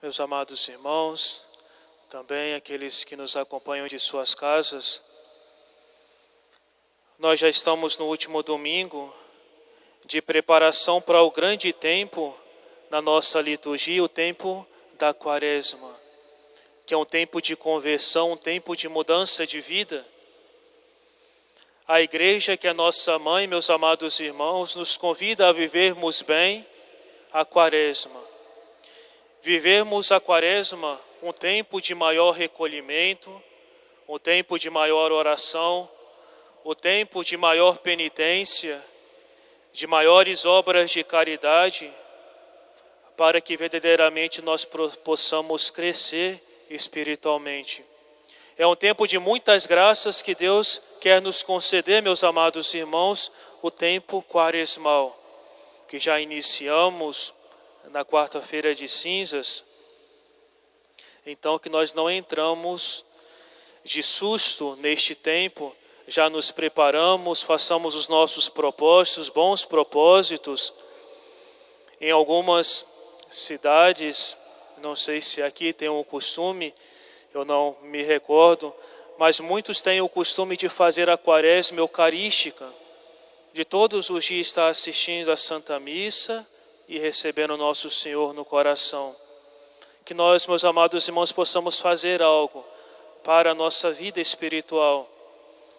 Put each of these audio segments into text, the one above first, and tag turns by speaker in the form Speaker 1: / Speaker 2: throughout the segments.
Speaker 1: Meus amados irmãos, também aqueles que nos acompanham de suas casas, nós já estamos no último domingo de preparação para o grande tempo na nossa liturgia, o tempo da Quaresma, que é um tempo de conversão, um tempo de mudança de vida. A igreja, que é nossa mãe, meus amados irmãos, nos convida a vivermos bem a Quaresma. Vivermos a Quaresma, um tempo de maior recolhimento, um tempo de maior oração, o tempo de maior penitência, de maiores obras de caridade, para que verdadeiramente nós possamos crescer espiritualmente. É um tempo de muitas graças que Deus quer nos conceder, meus amados irmãos, o tempo quaresmal, que já iniciamos na quarta-feira de cinzas. Então, que nós não entramos de susto neste tempo, já nos preparamos, façamos os nossos propósitos, bons propósitos. Em algumas cidades, não sei se aqui tem um costume, eu não me recordo, mas muitos têm o costume de fazer a Quaresma eucarística, de todos os dias estar assistindo a Santa Missa e recebendo nosso Senhor no coração. Que nós, meus amados irmãos, possamos fazer algo para a nossa vida espiritual.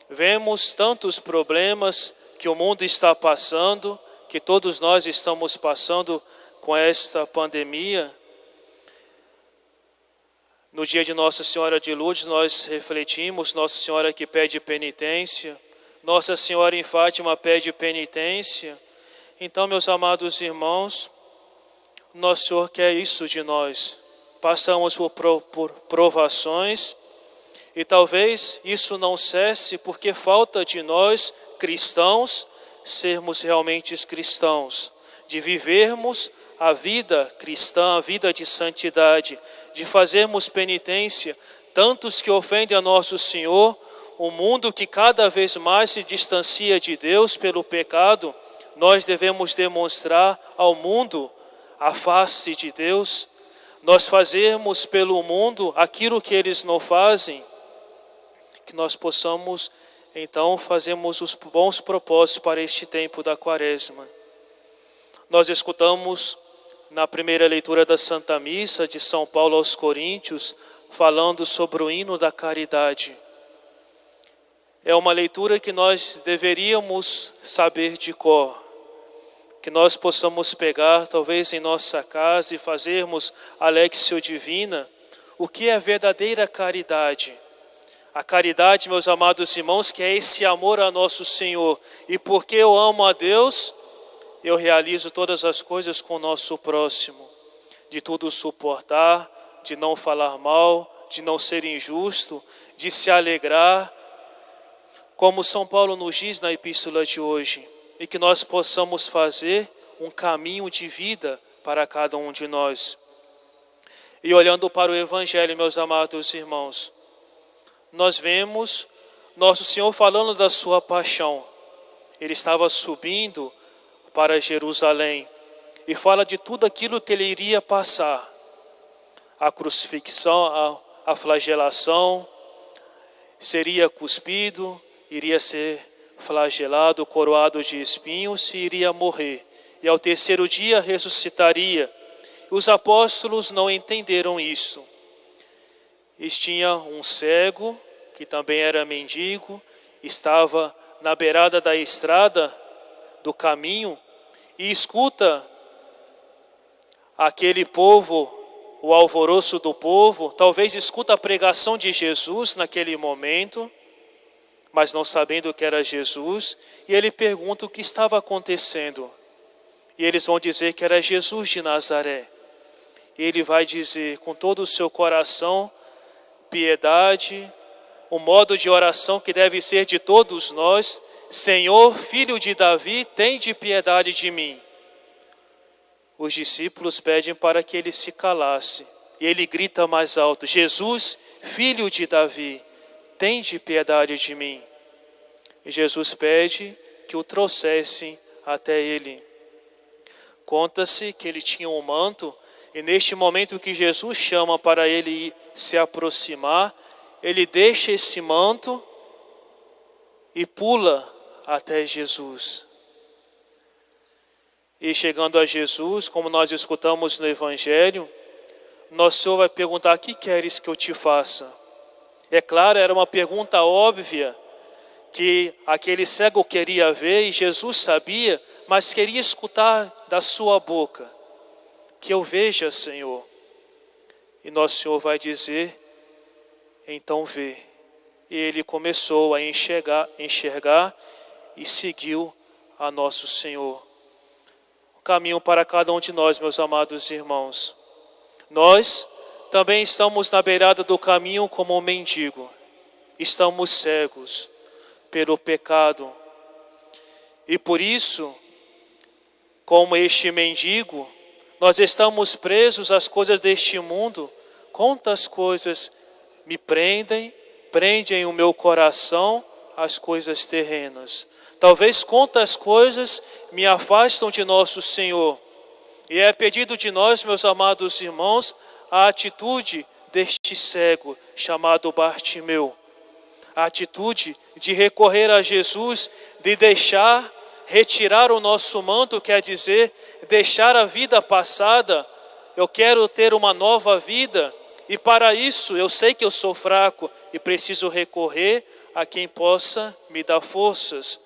Speaker 1: Vemos tantos problemas que o mundo está passando, que todos nós estamos passando com esta pandemia. No dia de Nossa Senhora de Lourdes, nós refletimos, Nossa Senhora que pede penitência, Nossa Senhora em Fátima pede penitência. Então, meus amados irmãos, Nosso Senhor quer isso de nós. Passamos por provações e talvez isso não cesse porque falta de nós, cristãos, sermos realmente cristãos, de vivermos a vida cristã, a vida de santidade, de fazermos penitência, tantos que ofendem a Nosso Senhor, o mundo que cada vez mais se distancia de Deus pelo pecado, nós devemos demonstrar ao mundo a face de Deus, nós fazermos pelo mundo aquilo que eles não fazem, que nós possamos então fazermos os bons propósitos para este tempo da Quaresma. Nós escutamos na primeira leitura da Santa Missa de São Paulo aos Coríntios, falando sobre o hino da caridade. É uma leitura que nós deveríamos saber de cor, que nós possamos pegar, talvez em nossa casa, e fazermos a Lectio Divina, o que é verdadeira caridade. A caridade, meus amados irmãos, que é esse amor a nosso Senhor. E porque eu amo a Deus, eu realizo todas as coisas com o nosso próximo. De tudo suportar, de não falar mal, de não ser injusto, de se alegrar. Como São Paulo nos diz na epístola de hoje. E que nós possamos fazer um caminho de vida para cada um de nós. E olhando para o Evangelho, meus amados irmãos, nós vemos Nosso Senhor falando da sua paixão. Ele estava subindo para Jerusalém e fala de tudo aquilo que ele iria passar. A crucifixão, a flagelação, seria cuspido, iria ser flagelado, coroado de espinhos e iria morrer. E ao terceiro dia ressuscitaria. Os apóstolos não entenderam isso. Eles tinham um cego, que também era mendigo, estava na beirada da estrada, do caminho, e escuta aquele povo, o alvoroço do povo, talvez escuta a pregação de Jesus naquele momento, mas não sabendo que era Jesus, e ele pergunta o que estava acontecendo. E eles vão dizer que era Jesus de Nazaré. E ele vai dizer com todo o seu coração, piedade, o modo de oração que deve ser de todos nós: Senhor, Filho de Davi, tende piedade de mim. Os discípulos pedem para que ele se calasse. E ele grita mais alto: Jesus, Filho de Davi, tende piedade de mim. E Jesus pede que o trouxessem até ele. Conta-se que ele tinha um manto E neste momento que Jesus chama para ele se aproximar, ele deixa esse manto e pula até Jesus. E chegando a Jesus, como nós escutamos no Evangelho, nosso Senhor vai perguntar: que queres que eu te faça? É claro, era uma pergunta óbvia, que aquele cego queria ver e Jesus sabia, mas queria escutar da sua boca: que eu veja, Senhor. E nosso Senhor vai dizer: então vê. E ele começou a enxergar e seguiu a nosso Senhor. O caminho para cada um de nós, meus amados irmãos. Nós também estamos na beirada do caminho como um mendigo. Estamos cegos pelo pecado. E por isso, como este mendigo, nós estamos presos às coisas deste mundo. Quantas coisas me prendem o meu coração às coisas terrenas. Talvez quantas coisas me afastam de nosso Senhor. E é pedido de nós, meus amados irmãos, a atitude deste cego chamado Bartimeu. A atitude de recorrer a Jesus, de retirar o nosso manto, quer dizer, deixar a vida passada. Eu quero ter uma nova vida. E para isso, eu sei que eu sou fraco e preciso recorrer a quem possa me dar forças.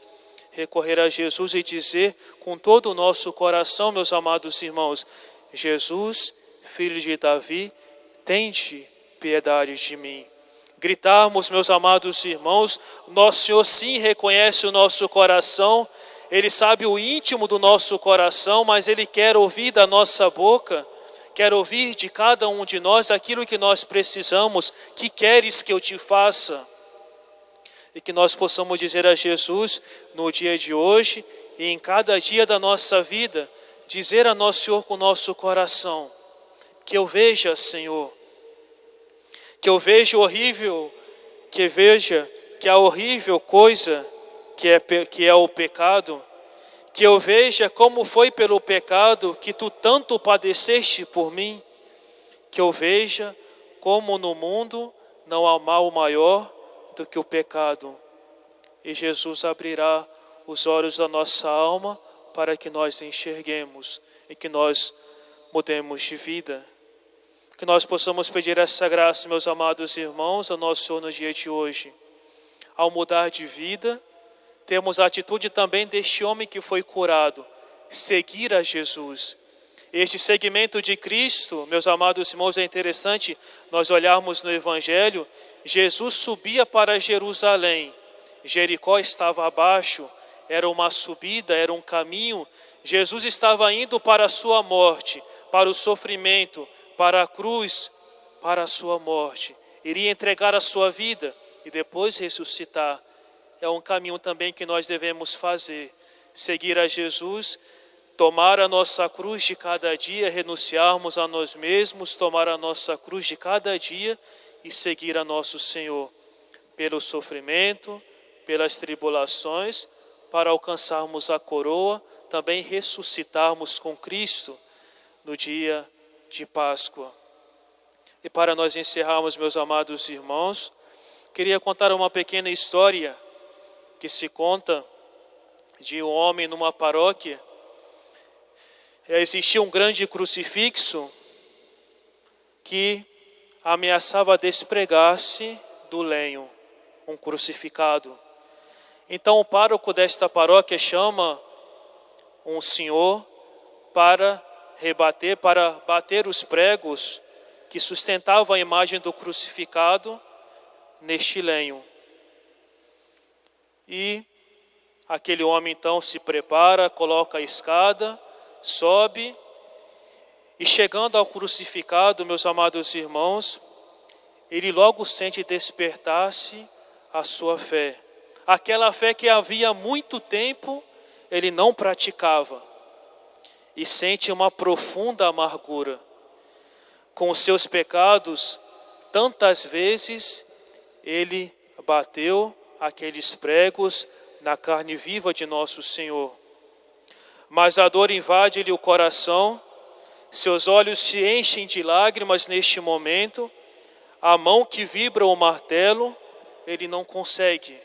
Speaker 1: Recorrer a Jesus e dizer com todo o nosso coração, meus amados irmãos: Jesus, filho de Davi, tende piedade de mim. Gritarmos, meus amados irmãos: nosso Senhor sim reconhece o nosso coração, Ele sabe o íntimo do nosso coração, mas Ele quer ouvir da nossa boca. Quero ouvir de cada um de nós aquilo que nós precisamos. Que queres que eu te faça? E que nós possamos dizer a Jesus no dia de hoje e em cada dia da nossa vida, dizer a nosso Senhor com o nosso coração: que eu veja, Senhor, que eu veja a horrível coisa que é o pecado, que eu veja como foi pelo pecado que tu tanto padeceste por mim, que eu veja como no mundo não há mal maior do que o pecado. E Jesus abrirá os olhos da nossa alma para que nós enxerguemos e que nós mudemos de vida. Que nós possamos pedir essa graça, meus amados irmãos, ao nosso Senhor no dia de hoje. Ao mudar de vida, temos a atitude também deste homem que foi curado: seguir a Jesus. Este seguimento de Cristo, meus amados irmãos, é interessante nós olharmos no Evangelho. Jesus subia para Jerusalém. Jericó estava abaixo, era uma subida, era um caminho. Jesus estava indo para a sua morte, para o sofrimento, para a cruz, para a sua morte. Iria entregar a sua vida e depois ressuscitar. É um caminho também que nós devemos fazer. Seguir a Jesus, tomar a nossa cruz de cada dia, renunciarmos a nós mesmos, tomar a nossa cruz de cada dia e seguir a nosso Senhor. Pelo sofrimento, pelas tribulações, para alcançarmos a coroa, também ressuscitarmos com Cristo no dia de Páscoa. E para nós encerrarmos, meus amados irmãos, queria contar uma pequena história que se conta de um homem numa paróquia. Existia um grande crucifixo que ameaçava despregar-se do lenho, um crucificado. Então o pároco desta paróquia chama um senhor para bater os pregos que sustentavam a imagem do crucificado neste lenho. E aquele homem então se prepara, coloca a escada, sobe, e chegando ao crucificado, meus amados irmãos, ele logo sente despertar-se a sua fé. Aquela fé que havia muito tempo ele não praticava. E sente uma profunda amargura. Com os seus pecados, tantas vezes ele bateu aqueles pregos na carne viva de nosso Senhor. Mas a dor invade-lhe o coração Seus olhos se enchem de lágrimas neste momento. A mão que vibra o martelo, ele não consegue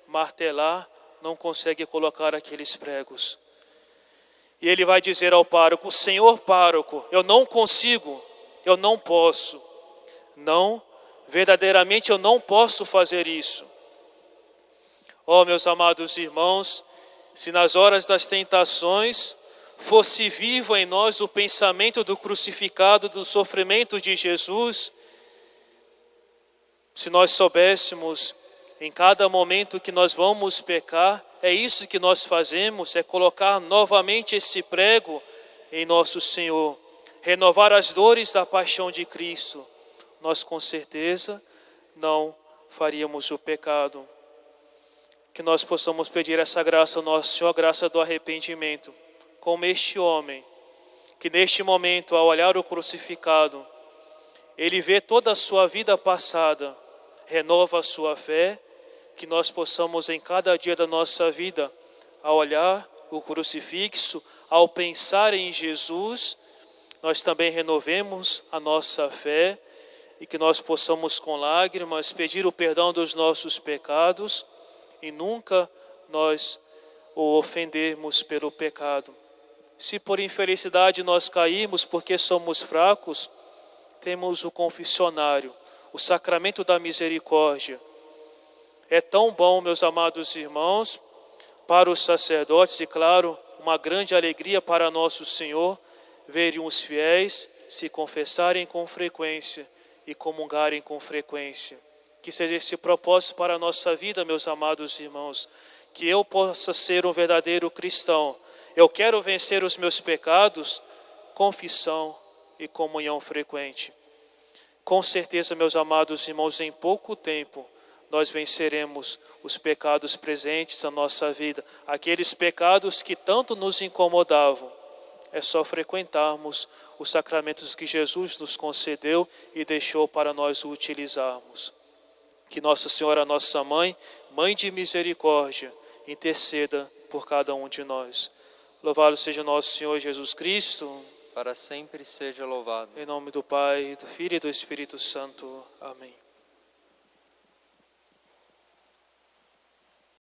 Speaker 1: martelar, não consegue colocar aqueles pregos. E ele vai dizer ao pároco: Senhor pároco, eu não consigo, eu não posso. Não, verdadeiramente eu não posso fazer isso. Oh, meus amados irmãos, se nas horas das tentações fosse vivo em nós o pensamento do crucificado, do sofrimento de Jesus, se nós soubéssemos em cada momento que nós vamos pecar, é isso que nós fazemos, é colocar novamente esse prego em nosso Senhor, renovar as dores da paixão de Cristo, nós com certeza não faríamos o pecado. Que nós possamos pedir essa graça ao nosso Senhor, a graça do arrependimento, como este homem, que neste momento, ao olhar o crucificado, ele vê toda a sua vida passada, renova a sua fé, que nós possamos em cada dia da nossa vida, ao olhar o crucifixo, ao pensar em Jesus, nós também renovemos a nossa fé e que nós possamos com lágrimas pedir o perdão dos nossos pecados e nunca nós o ofendermos pelo pecado. Se por infelicidade nós caímos porque somos fracos, temos o confessionário, o sacramento da misericórdia. É tão bom, meus amados irmãos, para os sacerdotes e, claro, uma grande alegria para nosso Senhor, verem os fiéis se confessarem com frequência e comungarem com frequência. Que seja esse propósito para a nossa vida, meus amados irmãos, que eu possa ser um verdadeiro cristão. Eu quero vencer os meus pecados, confissão e comunhão frequente. Com certeza, meus amados irmãos, em pouco tempo nós venceremos os pecados presentes na nossa vida, aqueles pecados que tanto nos incomodavam. É só frequentarmos os sacramentos que Jesus nos concedeu e deixou para nós o utilizarmos. Que Nossa Senhora, nossa Mãe, Mãe de misericórdia, interceda por cada um de nós. Louvado seja nosso Senhor Jesus Cristo.
Speaker 2: Para sempre seja louvado.
Speaker 1: Em nome do Pai, do Filho e do Espírito Santo. Amém.